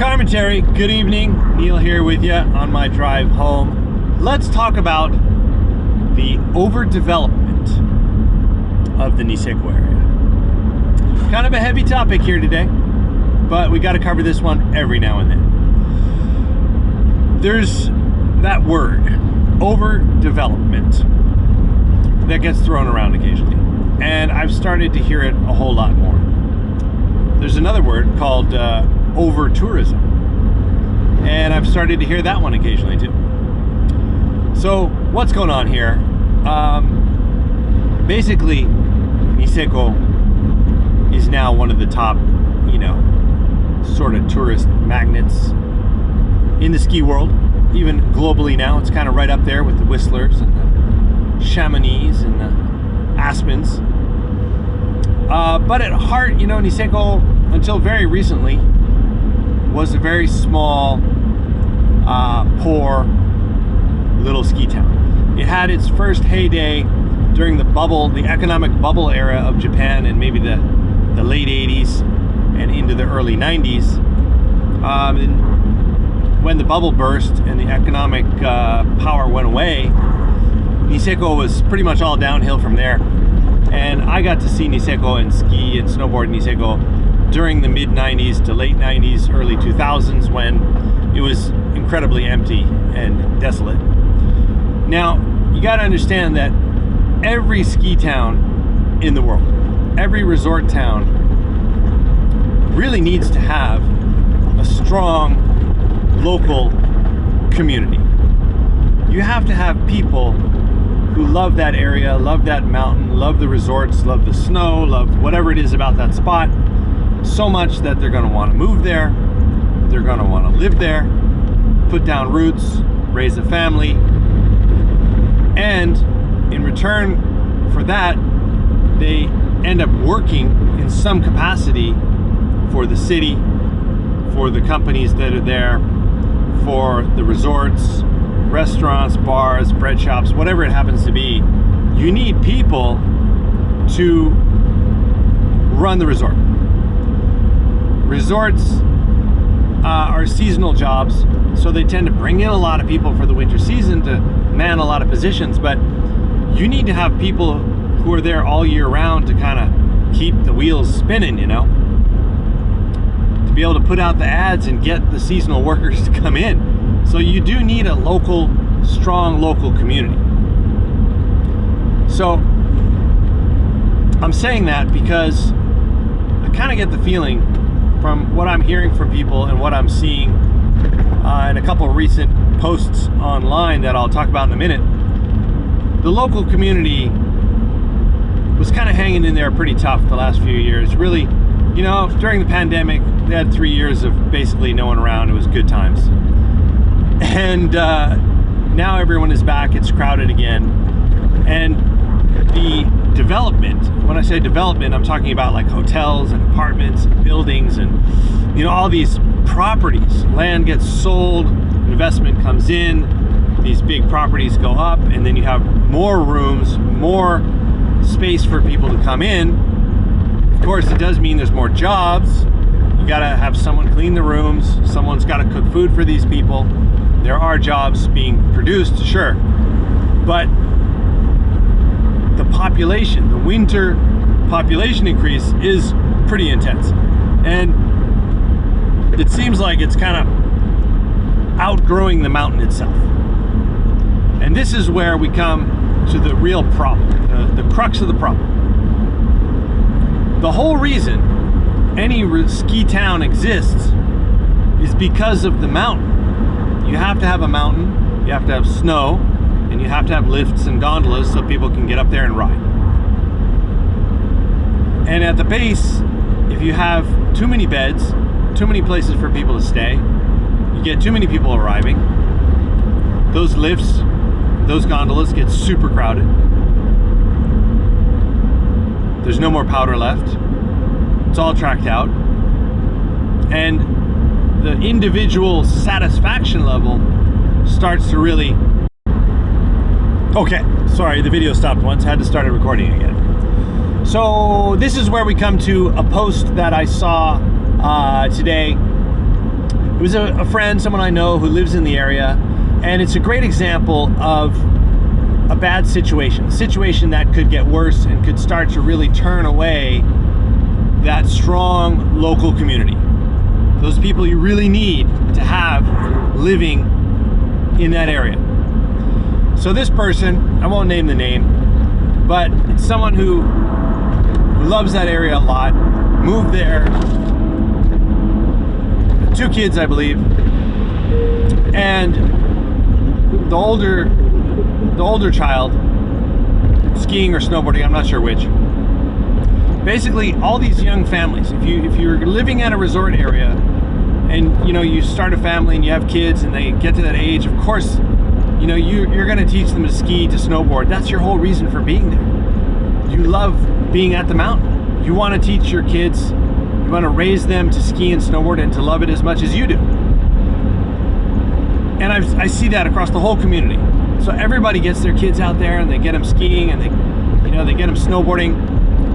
Carmentary, good evening. Neil here with you on my drive home. Let's talk about the overdevelopment of the Niseko area. Kind of a heavy topic here today, but we got to cover this one every now and then. There's that word, overdevelopment, that gets thrown around occasionally, and I've started to hear it a whole lot more. There's another word called over-tourism, and I've started to hear that one occasionally too. So what's going on here? Basically, Niseko is now one of the top, sort of tourist magnets in the ski world, even globally now. It's kind of right up there with the Whistlers and the Chamonix and the Aspens. But at heart, Niseko, until very recently, was a very small, poor little ski town. It had its first heyday during the economic bubble era of Japan in maybe the late 80s and into the early 90s. And when the bubble burst and the economic power went away, Niseko was pretty much all downhill from there. And I got to see Niseko and ski and snowboard Niseko during the mid-90s to late 90s, early 2000s, when it was incredibly empty and desolate. Now, you got to understand that every ski town in the world, every resort town, really needs to have a strong local community. You have to have people who love that area, love that mountain, love the resorts, love the snow, love whatever it is about that spot, so much that they're going to want to move there, they're going to want to live there, put down roots, raise a family, and in return for that, they end up working in some capacity for the city, for the companies that are there, for the resorts, restaurants, bars, bread shops, whatever it happens to be. You need people to run the resort. Resorts are seasonal jobs, so they tend to bring in a lot of people for the winter season to man a lot of positions, but you need to have people who are there all year round to kind of keep the wheels spinning, to be able to put out the ads and get the seasonal workers to come in. So you do need a strong local community. So I'm saying that because I kind of get the feeling from what I'm hearing from people and what I'm seeing in a couple of recent posts online that I'll talk about in a minute. The local community was kind of hanging in there pretty tough the last few years. Really, during the pandemic, they had 3 years of basically no one around. It was good times. And now everyone is back. It's crowded again. And the development, when I say development, I'm talking about like hotels and apartments and buildings and, all these properties. Land gets sold, investment comes in, these big properties go up, and then you have more rooms, more space for people to come in. Of course, it does mean there's more jobs. You gotta have someone clean the rooms. Someone's gotta cook food for these people. There are jobs being produced, sure, but the population, the winter population increase is pretty intense. And it seems like it's kind of outgrowing the mountain itself. And this is where we come to the real problem, the crux of the problem. The whole reason any ski town exists is because of the mountain. You have to have a mountain, you have to have snow, and you have to have lifts and gondolas so people can get up there and ride. And at the base, if you have too many beds, too many places for people to stay, you get too many people arriving, those lifts, those gondolas get super crowded. There's no more powder left. It's all tracked out. And the individual satisfaction level starts to really... Okay, sorry, the video stopped once. Had to start it recording again. So this is where we come to a post that I saw today It was a friend, someone I know who lives in the area, and it's a great example of a bad situation, a situation that could get worse and could start to really turn away that strong local community. Those people you really need to have living in that area. So this person, I won't name the name, but it's someone who loves that area a lot, moved there, 2 kids, I believe, and the older child, skiing or snowboarding, I'm not sure which. Basically, all these young families, if you're living at a resort area and you start a family and you have kids and they get to that age, of course, you're going to teach them to ski, to snowboard. That's your whole reason for being there. You love being at the mountain. You want to teach your kids, you want to raise them to ski and snowboard and to love it as much as you do. And I see that across the whole community. So everybody gets their kids out there and they get them skiing and they get them snowboarding.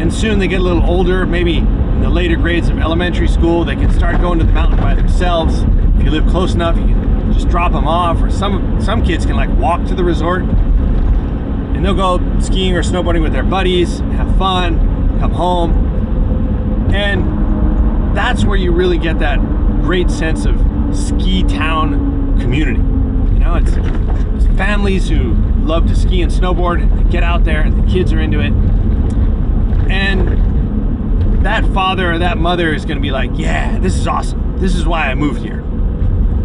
And soon they get a little older, maybe in the later grades of elementary school, they can start going to the mountain by themselves. If you live close enough, you can just drop them off, or some kids can like walk to the resort and they'll go skiing or snowboarding with their buddies, have fun, come home. And that's where you really get that great sense of ski town community. It's families who love to ski and snowboard and they get out there and the kids are into it. And that father or that mother is going to be like, yeah, this is awesome. This is why I moved here.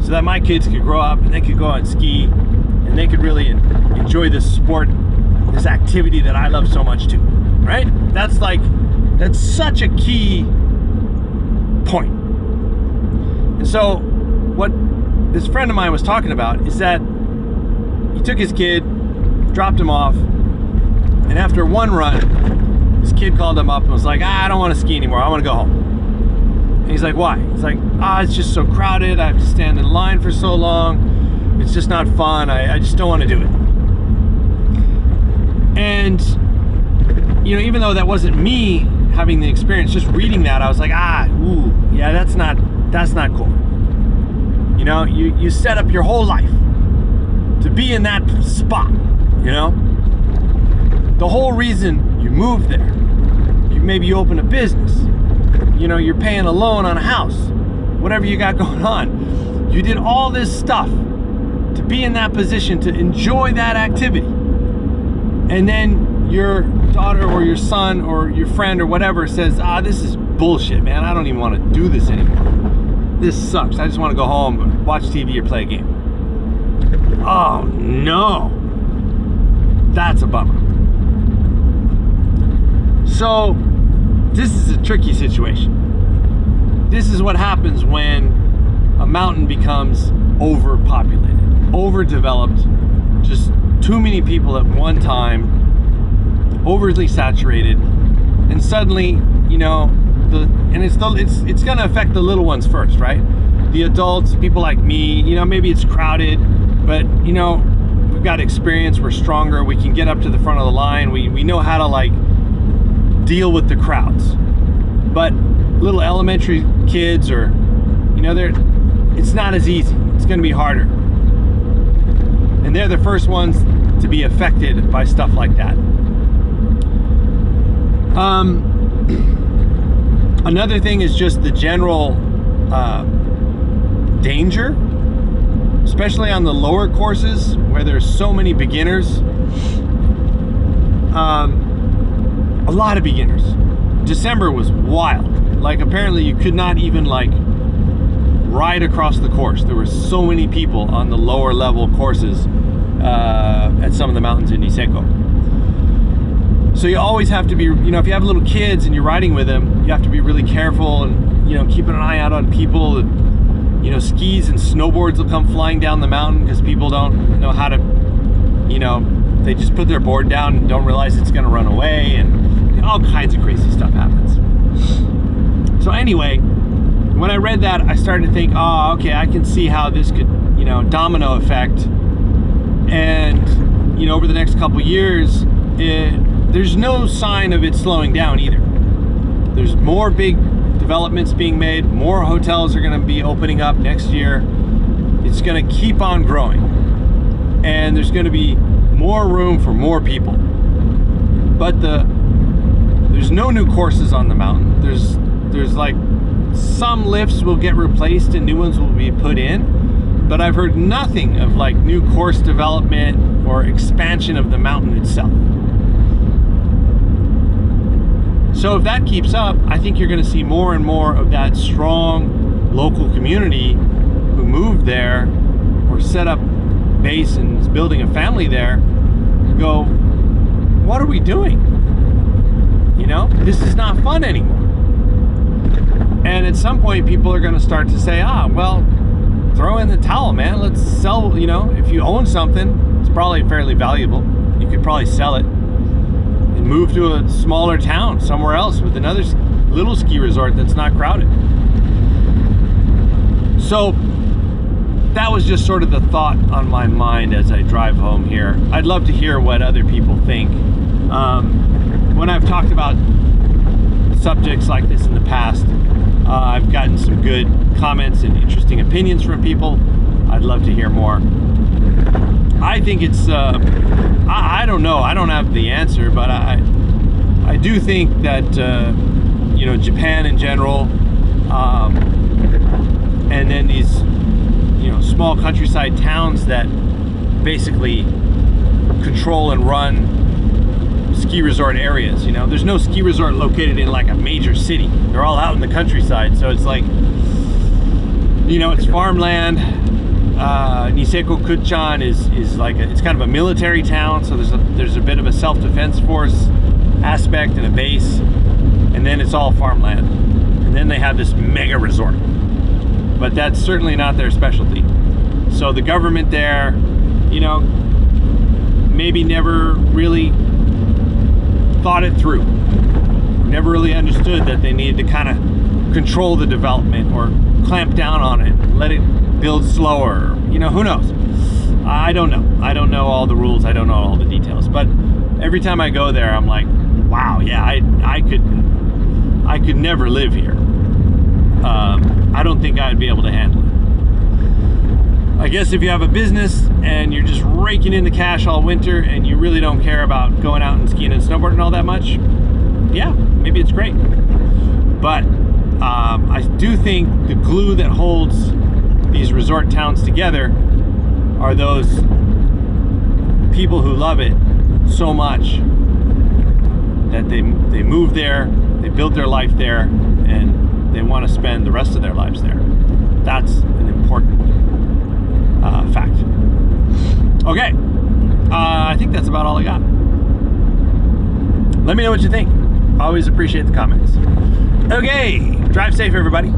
So that my kids could grow up and they could go out and ski and they could really enjoy this sport, this activity that I love so much too, right? That's such a key point. And so what this friend of mine was talking about is that he took his kid, dropped him off, and after one run, this kid called him up and was like, I don't want to ski anymore. I want to go home. And he's like, why? He's like, it's just so crowded. I have to stand in line for so long. It's just not fun. I just don't want to do it. And, even though that wasn't me having the experience, just reading that, I was like, yeah, that's not cool. You set up your whole life to be in that spot, The whole reason you moved there, maybe you open a business, you're paying a loan on a house, whatever you got going on. You did all this stuff to be in that position, to enjoy that activity. And then your daughter or your son or your friend or whatever says, this is bullshit, man. I don't even want to do this anymore. This sucks. I just want to go home and watch TV or play a game. Oh no. That's a bummer. So this is a tricky situation. This is what happens when a mountain becomes overpopulated, overdeveloped, just too many people at one time, overly saturated, and suddenly, it's going to affect the little ones first, right? The adults, people like me, maybe it's crowded, but we've got experience, we're stronger, we can get up to the front of the line, we know how to deal with the crowds. But little elementary kids, or it's not as easy. It's going to be harder, and they're the first ones to be affected by stuff like that. Another thing is just the general danger, especially on the lower courses where there's so many beginners. A lot of beginners. December was wild. Apparently you could not even ride across the course. There were so many people on the lower level courses at some of the mountains in Niseko. So you always have to be, if you have little kids and you're riding with them, you have to be really careful and, keeping an eye out on people. And, skis and snowboards will come flying down the mountain because people don't know how to, they just put their board down and don't realize it's going to run away, and all kinds of crazy stuff happens. So anyway, when I read that, I started to think, okay, I can see how this could, domino effect. And, over the next couple years, there's no sign of it slowing down either. There's more big developments being made. More hotels are going to be opening up next year. It's going to keep on growing. And there's going to be more room for more people. But there's no new courses on the mountain. There's like some lifts will get replaced and new ones will be put in. But I've heard nothing of like new course development or expansion of the mountain itself. So if that keeps up, I think you're going to see more and more of that strong local community who moved there or set up base and is building a family there go, what are we doing? You know, this is not fun anymore. And at some point people are going to start to say, well, throw in the towel, man. Let's sell, you know, if you own something, it's probably fairly valuable. You could probably sell it and move to a smaller town somewhere else with another little ski resort that's not crowded. So that was just sort of the thought on my mind as I drive home here. I'd love to hear what other people think. When I've talked about subjects like this in the past, I've gotten some good comments and interesting opinions from people. I'd love to hear more. I think it's, I don't know, I don't have the answer, but I do think that, you know, Japan in general, and then these, you know, small countryside towns that basically control and run ski resort areas. You know, there's no ski resort located in like a major city. They're all out in the countryside, so it's like, you know, it's farmland. Niseko Kuchan is like it's kind of a military town, so there's a bit of a self-defense force aspect and a base, and then it's all farmland, and then they have this mega resort, but that's certainly not their specialty. So the government there, you know, maybe never really thought it through, never really understood that they needed to kind of control the development or clamp down on it, let it build slower, you know, who knows? I don't know all the rules, I don't know all the details, but every time I go there I'm like, wow, yeah, I could never live here. I don't think I'd be able to handle it. I guess if you have a business and you're just raking in the cash all winter and you really don't care about going out and skiing and snowboarding all that much, yeah, maybe it's great. But I do think the glue that holds these resort towns together are those people who love it so much that they move there, they build their life there, and they want to spend the rest of their lives there. That's an important fact. Okay, I think that's about all I got. Let me know what you think. Always appreciate the comments. Okay, drive safe, everybody.